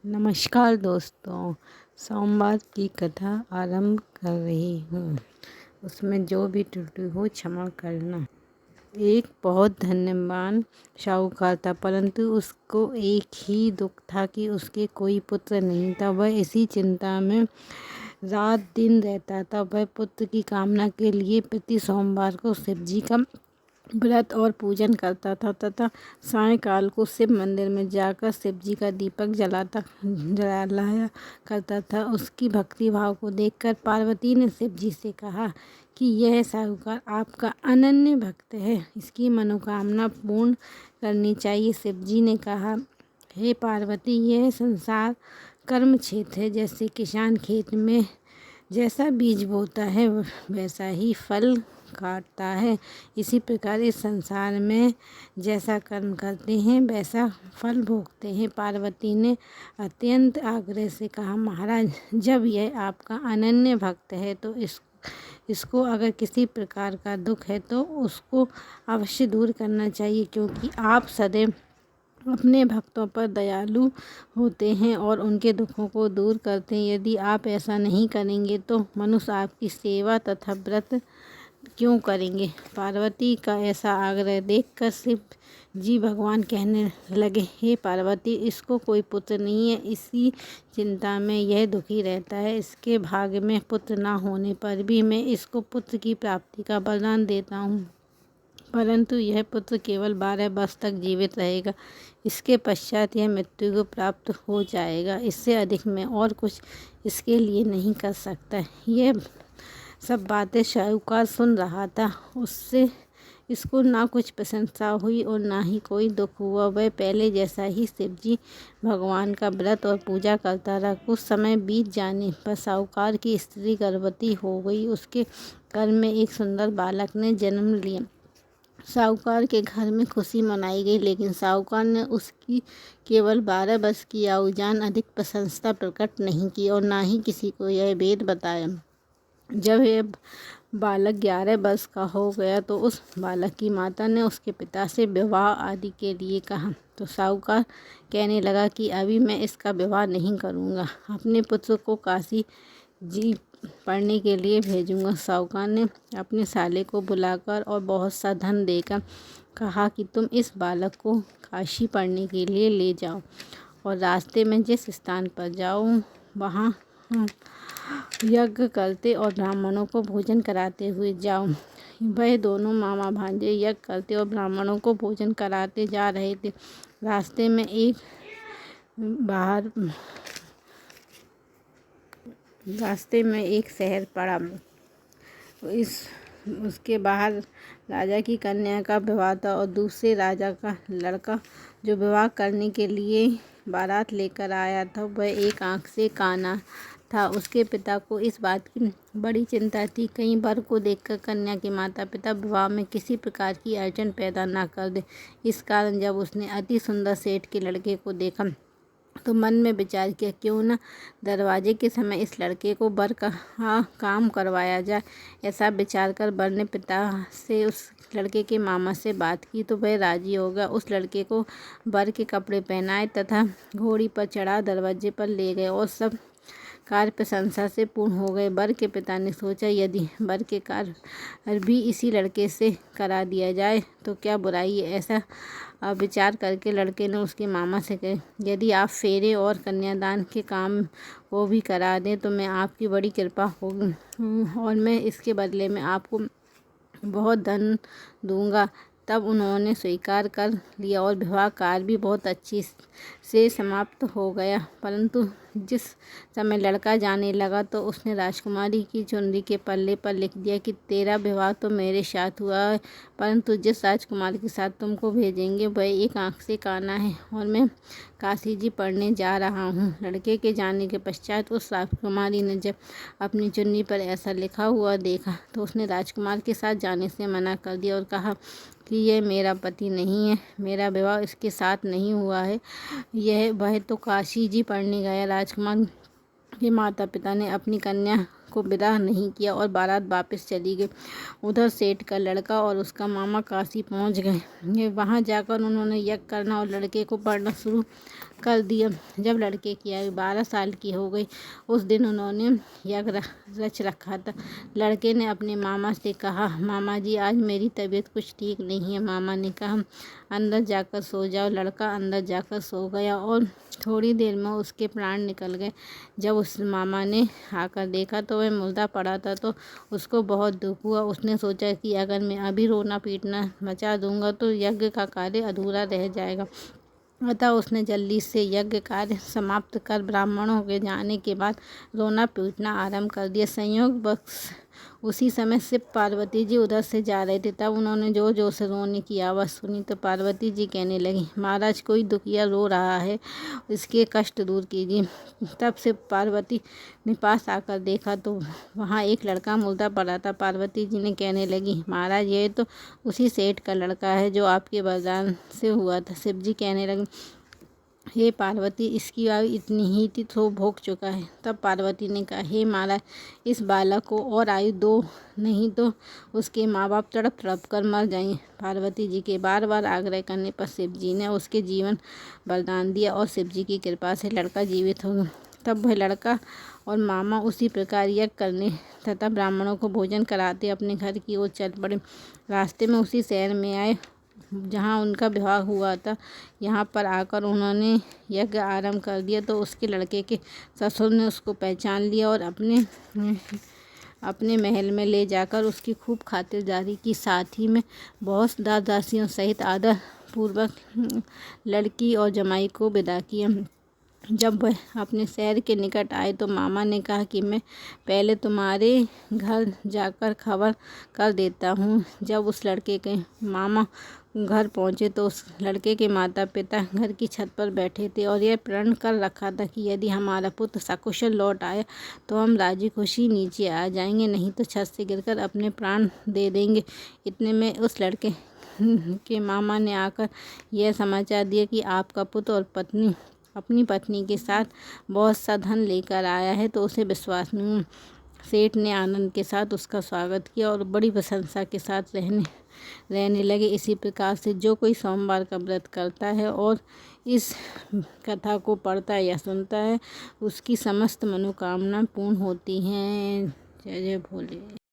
नमस्कार दोस्तों, सोमवार की कथा आरंभ कर रही हूँ। उसमें जो भी त्रुटि हो क्षमा करना। एक बहुत धन्यवान साहूकार था, परंतु उसको एक ही दुख था कि उसके कोई पुत्र नहीं था। वह इसी चिंता में रात दिन रहता था। वह पुत्र की कामना के लिए प्रति सोमवार को शिव जी का व्रत और पूजन करता था तथा सायंकाल को शिव मंदिर में जाकर शिव जी का दीपक जलाया करता था। उसकी भक्ति भाव को देखकर पार्वती ने शिव जी से कहा कि यह साहूकार आपका अनन्य भक्त है, इसकी मनोकामना पूर्ण करनी चाहिए। शिव जी ने कहा, हे पार्वती, यह संसार कर्म क्षेत्र है। जैसे किसान खेत में जैसा बीज बोता है वैसा ही फल काटता है, इसी प्रकार इस संसार में जैसा कर्म करते हैं वैसा फल भोगते हैं। पार्वती ने अत्यंत आग्रह से कहा, महाराज, जब यह आपका अनन्य भक्त है तो इसको अगर किसी प्रकार का दुख है तो उसको अवश्य दूर करना चाहिए, क्योंकि आप सदैव अपने भक्तों पर दयालु होते हैं और उनके दुखों को दूर करते हैं। यदि आप ऐसा नहीं करेंगे तो मनुष्य आपकी सेवा तथा व्रत क्यों करेंगे। पार्वती का ऐसा आग्रह देखकर शिव जी भगवान कहने लगे, हे पार्वती, इसको कोई पुत्र नहीं है, इसी चिंता में यह दुखी रहता है। इसके भाग्य में पुत्र ना होने पर भी मैं इसको पुत्र की प्राप्ति का वरदान देता हूँ, परंतु यह पुत्र केवल 12 वर्ष तक जीवित रहेगा। इसके पश्चात यह मृत्यु को प्राप्त हो जाएगा। इससे अधिक मैं और कुछ इसके लिए नहीं कर सकता। यह सब बातें साहूकार सुन रहा था। उससे इसको ना कुछ प्रशंसा हुई और ना ही कोई दुख हुआ। वह पहले जैसा ही शिव जी भगवान का व्रत और पूजा करता रहा। कुछ समय बीत जाने पर साहूकार की स्त्री गर्भवती हो गई। उसके गर्भ में एक सुंदर बालक ने जन्म लिया। साहूकार के घर में खुशी मनाई गई, लेकिन साहूकार ने उसकी केवल 12 वर्ष की आयु जान अधिक प्रशंसा प्रकट नहीं की और ना ही किसी को यह भेद बताया। जब यह बालक 11 वर्ष का हो गया तो उस बालक की माता ने उसके पिता से विवाह आदि के लिए कहा, तो साहूकार कहने लगा कि अभी मैं इसका विवाह नहीं करूँगा, अपने पुत्र को काशी जी पढ़ने के लिए भेजूँगा। साहूकार ने अपने साले को बुलाकर और बहुत सा धन देकर कहा कि तुम इस बालक को काशी पढ़ने के लिए ले जाओ और रास्ते में जिस स्थान पर जाओ वहाँ यज्ञ करते और ब्राह्मणों को भोजन कराते हुए जाओ। वह दोनों मामा भांजे यज्ञ करते और ब्राह्मणों को भोजन कराते जा रहे थे। रास्ते में एक शहर पड़ा। उसके बाहर राजा की कन्या का विवाह था और दूसरे राजा का लड़का जो विवाह करने के लिए बारात लेकर आया था वह एक आंख से काना था। उसके पिता को इस बात की बड़ी चिंता थी, कहीं वर को देखकर कन्या के माता पिता विवाह में किसी प्रकार की अड़चन पैदा ना कर दे। इस कारण जब उसने अति सुंदर सेठ के लड़के को देखा तो मन में विचार किया, क्यों ना दरवाजे के समय इस लड़के को वर का काम करवाया जाए। ऐसा विचार कर वर ने पिता से उस लड़के के मामा से बात की तो वह राजी हो गया। उस लड़के को वर के कपड़े पहनाए तथा घोड़ी पर चढ़ा दरवाजे पर ले गए और सब कार्य प्रशंसा से पूर्ण हो गए। वर के पिता ने सोचा, यदि वर के कार्य भी इसी लड़के से करा दिया जाए तो क्या बुराई है। ऐसा विचार करके लड़के ने उसके मामा से कहा, यदि आप फेरे और कन्यादान के काम को भी करा दें तो मैं आपकी बड़ी कृपा होगी और मैं इसके बदले में आपको बहुत धन दूंगा। तब उन्होंने स्वीकार कर लिया और विवाह कार्य भी बहुत अच्छी से समाप्त हो गया। परंतु जिस समय लड़का जाने लगा तो उसने राजकुमारी की चुनरी के पल्ले पर लिख दिया कि तेरा विवाह तो मेरे साथ हुआ है, परंतु जिस राजकुमारी के साथ तुमको भेजेंगे वह एक आंख से काना है और मैं काशी जी पढ़ने जा रहा हूँ। लड़के के जाने के पश्चात उस राजकुमारी ने जब अपनी चुन्नी पर ऐसा लिखा हुआ देखा तो उसने राजकुमार के साथ जाने से मना कर दिया और कहा कि यह मेरा पति नहीं है, मेरा विवाह इसके साथ नहीं हुआ है, वह तो काशी जी पढ़ने गया। राजकुमार के माता पिता ने अपनी कन्या को विदा नहीं किया और बारात वापस चली गई। उधर सेठ का लड़का और उसका मामा काशी पहुंच गए। वहां जाकर उन्होंने यज्ञ करना और लड़के को पढ़ना शुरू कर दिया। जब लड़के की आयु 12 साल की हो गई, उस दिन उन्होंने यज्ञ रच रखा था। लड़के ने अपने मामा से कहा, मामा जी आज मेरी तबीयत कुछ ठीक नहीं है। मामा ने कहा, अंदर जाकर सो जाओ। लड़का अंदर जाकर सो गया और थोड़ी देर में उसके प्राण निकल गए। जब उस मामा ने आकर देखा तो वह मुर्दा पड़ा था, तो उसको बहुत दुख हुआ। उसने सोचा कि अगर मैं अभी रोना पीटना मचा दूंगा तो यज्ञ का कार्य अधूरा रह जाएगा। अतः उसने जल्दी से यज्ञ कार्य समाप्त कर ब्राह्मणों के जाने के बाद रोना पीटना आरंभ कर दिया। संयोगवश उसी समय शिव पार्वती जी उधर से जा रहे थे। तब उन्होंने जोर जोर से रोने की आवाज़ सुनी तो पार्वती जी कहने लगी, महाराज कोई दुखिया रो रहा है, इसके कष्ट दूर कीजिए। तब शिव पार्वती ने पास आकर देखा तो वहाँ एक लड़का मुर्दा पड़ा था। पार्वती जी ने कहने लगी, महाराज ये तो उसी सेठ का लड़का है जो आपके वरदान से हुआ था। शिव जी कहने लगे, हे पार्वती इसकी आयु इतनी ही थी तो भोग चुका है। तब पार्वती ने कहा, हे महाराज इस बालक को और आयु दो, नहीं तो उसके माँ बाप तड़प तड़प कर मर जाएंगे। पार्वती जी के बार बार आग्रह करने पर शिव जी ने उसके जीवन वरदान दिया और शिव जी की कृपा से लड़का जीवित हो गया। तब वह लड़का और मामा उसी प्रकार यज्ञ करने तथा ब्राह्मणों को भोजन कराते अपने घर की ओर चल पड़े। रास्ते में उसी शहर में आए जहाँ उनका विवाह हुआ था। यहाँ पर आकर उन्होंने यज्ञ आरंभ कर दिया तो उसके लड़के के ससुर ने उसको पहचान लिया और अपने महल में ले जाकर उसकी खूब खातिरदारी की। साथ ही में बहुत दास दासियों सहित आदर पूर्वक लड़की और जमाई को विदा किया। जब वह अपने शहर के निकट आए तो मामा ने कहा कि मैं पहले तुम्हारे घर जाकर खबर कर देता हूँ। जब उस लड़के के मामा घर पहुँचे तो उस लड़के के माता पिता घर की छत पर बैठे थे और यह प्रण कर रखा था कि यदि हमारा पुत्र सकुशल लौट आया तो हम राजी खुशी नीचे आ जाएंगे, नहीं तो छत से गिरकर अपने प्राण दे देंगे। इतने में उस लड़के के मामा ने आकर यह समाचार दिया कि आपका पुत्र और पत्नी अपनी पत्नी के साथ बहुत सा धन लेकर आया है, तो उसे विश्वास नहीं हुआ। सेठ ने आनंद के साथ उसका स्वागत किया और बड़ी प्रशंसा के साथ रहने लगे। इसी प्रकार से जो कोई सोमवार का व्रत करता है और इस कथा को पढ़ता है या सुनता है उसकी समस्त मनोकामना पूर्ण होती हैं। जय जय भोले।